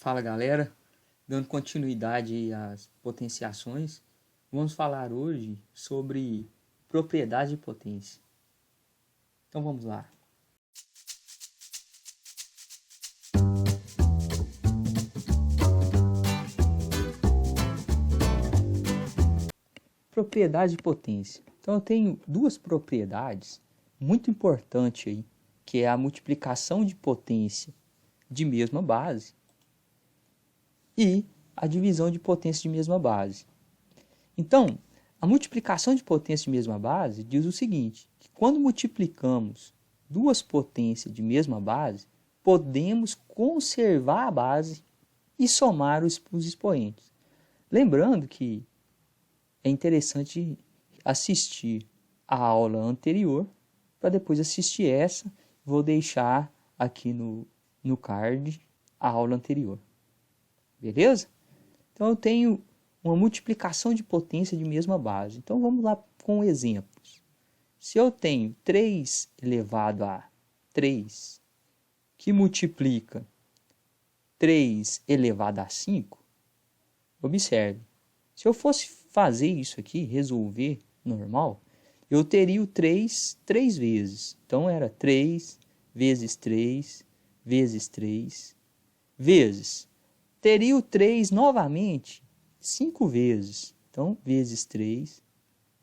Fala galera, dando continuidade aí às potenciações, vamos falar hoje sobre propriedade de potência. Então vamos lá. Propriedade de potência. Então eu tenho duas propriedades muito importantes aí, que é a multiplicação de potência de mesma base e a divisão de potência de mesma base. Então, a multiplicação de potência de mesma base diz o seguinte, que quando multiplicamos duas potências de mesma base, podemos conservar a base e somar os expoentes. Lembrando que é interessante assistir a aula anterior para depois assistir essa. Vou deixar aqui no card a aula anterior. Beleza? Então eu tenho uma multiplicação de potência de mesma base. Então vamos lá com exemplos. Se eu tenho 3 elevado a 3, que multiplica 3 elevado a 5, observe. Se eu fosse fazer isso aqui, resolver normal, eu teria o 3 vezes. Então era 3 vezes 3 vezes 3 vezes. Teria o 3 novamente 5 vezes. Então, vezes 3,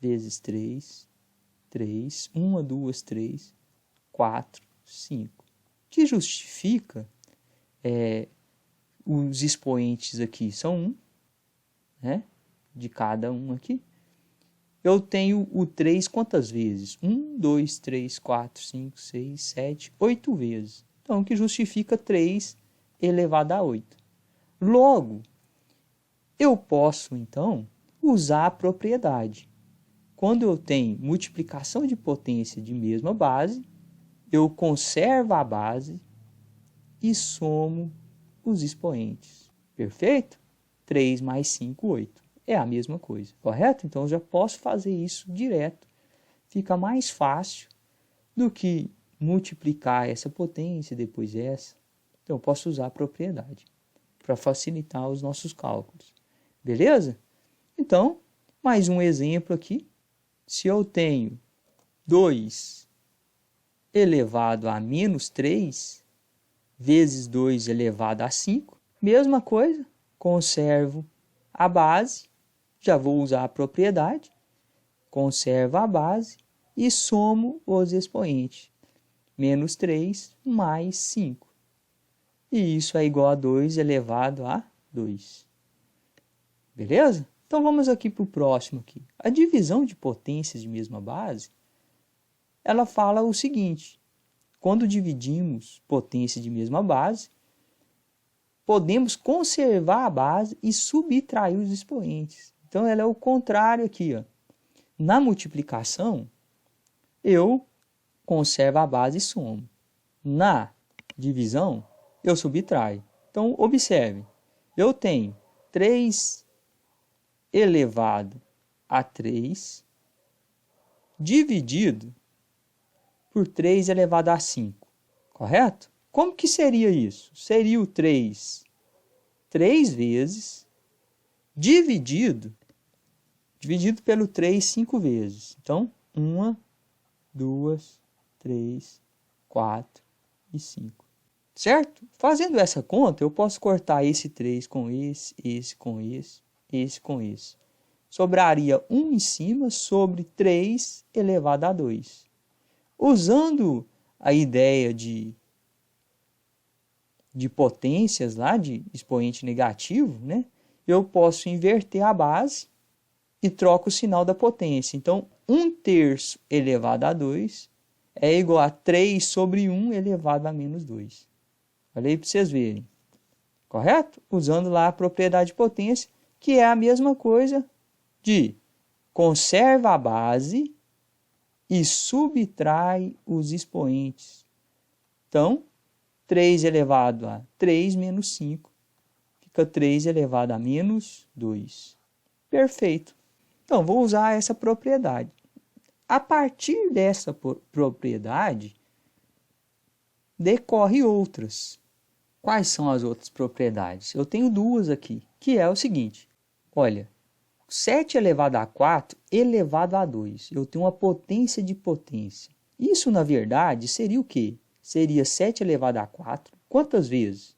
vezes 3, 3, 1, 2, 3, 4, 5. Que justifica os expoentes aqui são 1, né? De cada um aqui. Eu tenho o 3 quantas vezes? 1, 2, 3, 4, 5, 6, 7, 8 vezes. Então, que justifica 3 elevado a 8. Logo, eu posso, então, usar a propriedade. Quando eu tenho multiplicação de potência de mesma base, eu conservo a base e somo os expoentes. Perfeito? 3 mais 5, 8. É a mesma coisa, correto? Então, eu já posso fazer isso direto. Fica mais fácil do que multiplicar essa potência e depois essa. Então, eu posso usar a propriedade para facilitar os nossos cálculos. Beleza? Então, mais um exemplo aqui. Se eu tenho 2 elevado a menos 3 vezes 2 elevado a 5, mesma coisa, conservo a base, já vou usar a propriedade, conservo a base e somo os expoentes. Menos 3 mais 5. E isso é igual a 2 elevado a 2. Beleza? Então vamos aqui para o próximo aqui. A divisão de potências de mesma base, ela fala o seguinte. Quando dividimos potência de mesma base, podemos conservar a base e subtrair os expoentes. Então ela é o contrário aqui. Ó. Na multiplicação, eu conservo a base e somo. Na divisão, eu subtraio. Então, observe, eu tenho 3 elevado a 3 dividido por 3 elevado a 5, correto? Como que seria isso? Seria o 3 vezes dividido pelo 3 5 vezes. Então, 1, 2, 3, 4 e 5. Certo? Fazendo essa conta, eu posso cortar esse 3 com esse com esse com esse. Sobraria 1 em cima sobre 3 elevado a 2. Usando a ideia de potências lá, de expoente negativo, né? Eu posso inverter a base e troco o sinal da potência. Então, 1/3 elevado a 2 é igual a 3 sobre 1 elevado a menos 2. Olha aí para vocês verem. Correto? Usando lá a propriedade de potência, que é a mesma coisa de conserva a base e subtrai os expoentes. Então, 3 elevado a 3 menos 5 fica 3 elevado a menos 2. Perfeito. Então, vou usar essa propriedade. A partir dessa propriedade, decorre outras. Quais são as outras propriedades? Eu tenho duas aqui, que é o seguinte. Olha, 7 elevado a 4 elevado a 2. Eu tenho uma potência de potência. Isso, na verdade, seria o quê? Seria 7 elevado a 4. Quantas vezes?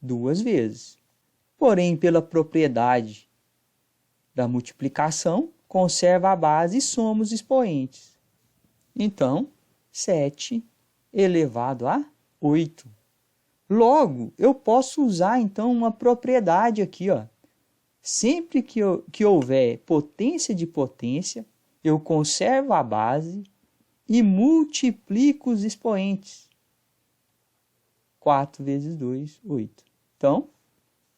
2 vezes. Porém, pela propriedade da multiplicação, conserva a base e soma os expoentes. Então, 7 elevado a 8. Logo, eu posso usar, então, uma propriedade aqui, ó. Sempre que houver potência de potência, eu conservo a base e multiplico os expoentes. 4 vezes 2, 8. Então,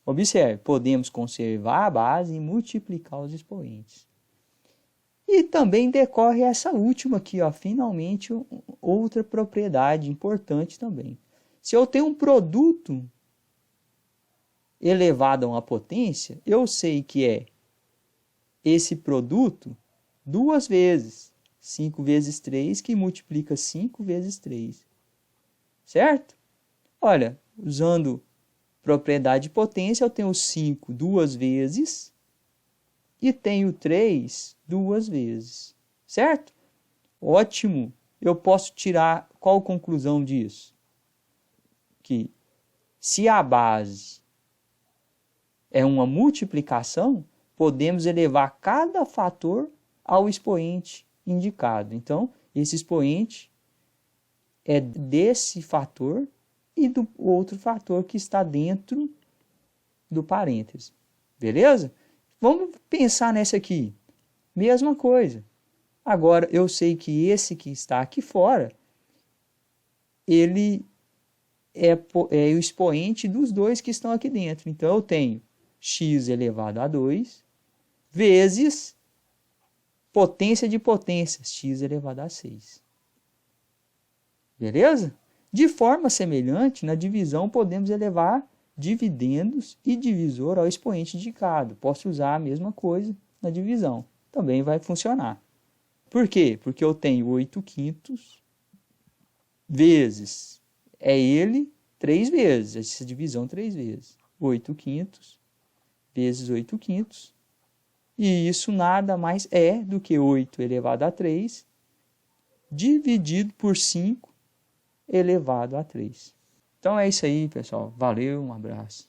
observe, podemos conservar a base e multiplicar os expoentes. E também decorre essa última aqui, ó, finalmente outra propriedade importante também. Se eu tenho um produto elevado a uma potência, eu sei que é esse produto 2 vezes. 5 vezes 3, que multiplica 5 vezes 3. Certo? Olha, usando propriedade de potência, eu tenho 5 2 vezes e tenho 3 2 vezes. Certo? Ótimo! Eu posso tirar qual conclusão disso? Que se a base é uma multiplicação, podemos elevar cada fator ao expoente indicado. Então, esse expoente é desse fator e do outro fator que está dentro do parêntese. Beleza? Vamos pensar nessa aqui. Mesma coisa. Agora, eu sei que esse que está aqui fora, ele é o expoente dos dois que estão aqui dentro. Então, eu tenho x elevado a 2 vezes potência de potências, x elevado a 6. Beleza? De forma semelhante, na divisão, podemos elevar dividendos e divisor ao expoente indicado. Posso usar a mesma coisa na divisão. Também vai funcionar. Por quê? Porque eu tenho 8/5 vezes, é ele 3 vezes, essa divisão 3 vezes. 8/5 vezes 8/5. E isso nada mais é do que 8 elevado a 3 dividido por 5 elevado a 3. Então é isso aí, pessoal. Valeu, um abraço.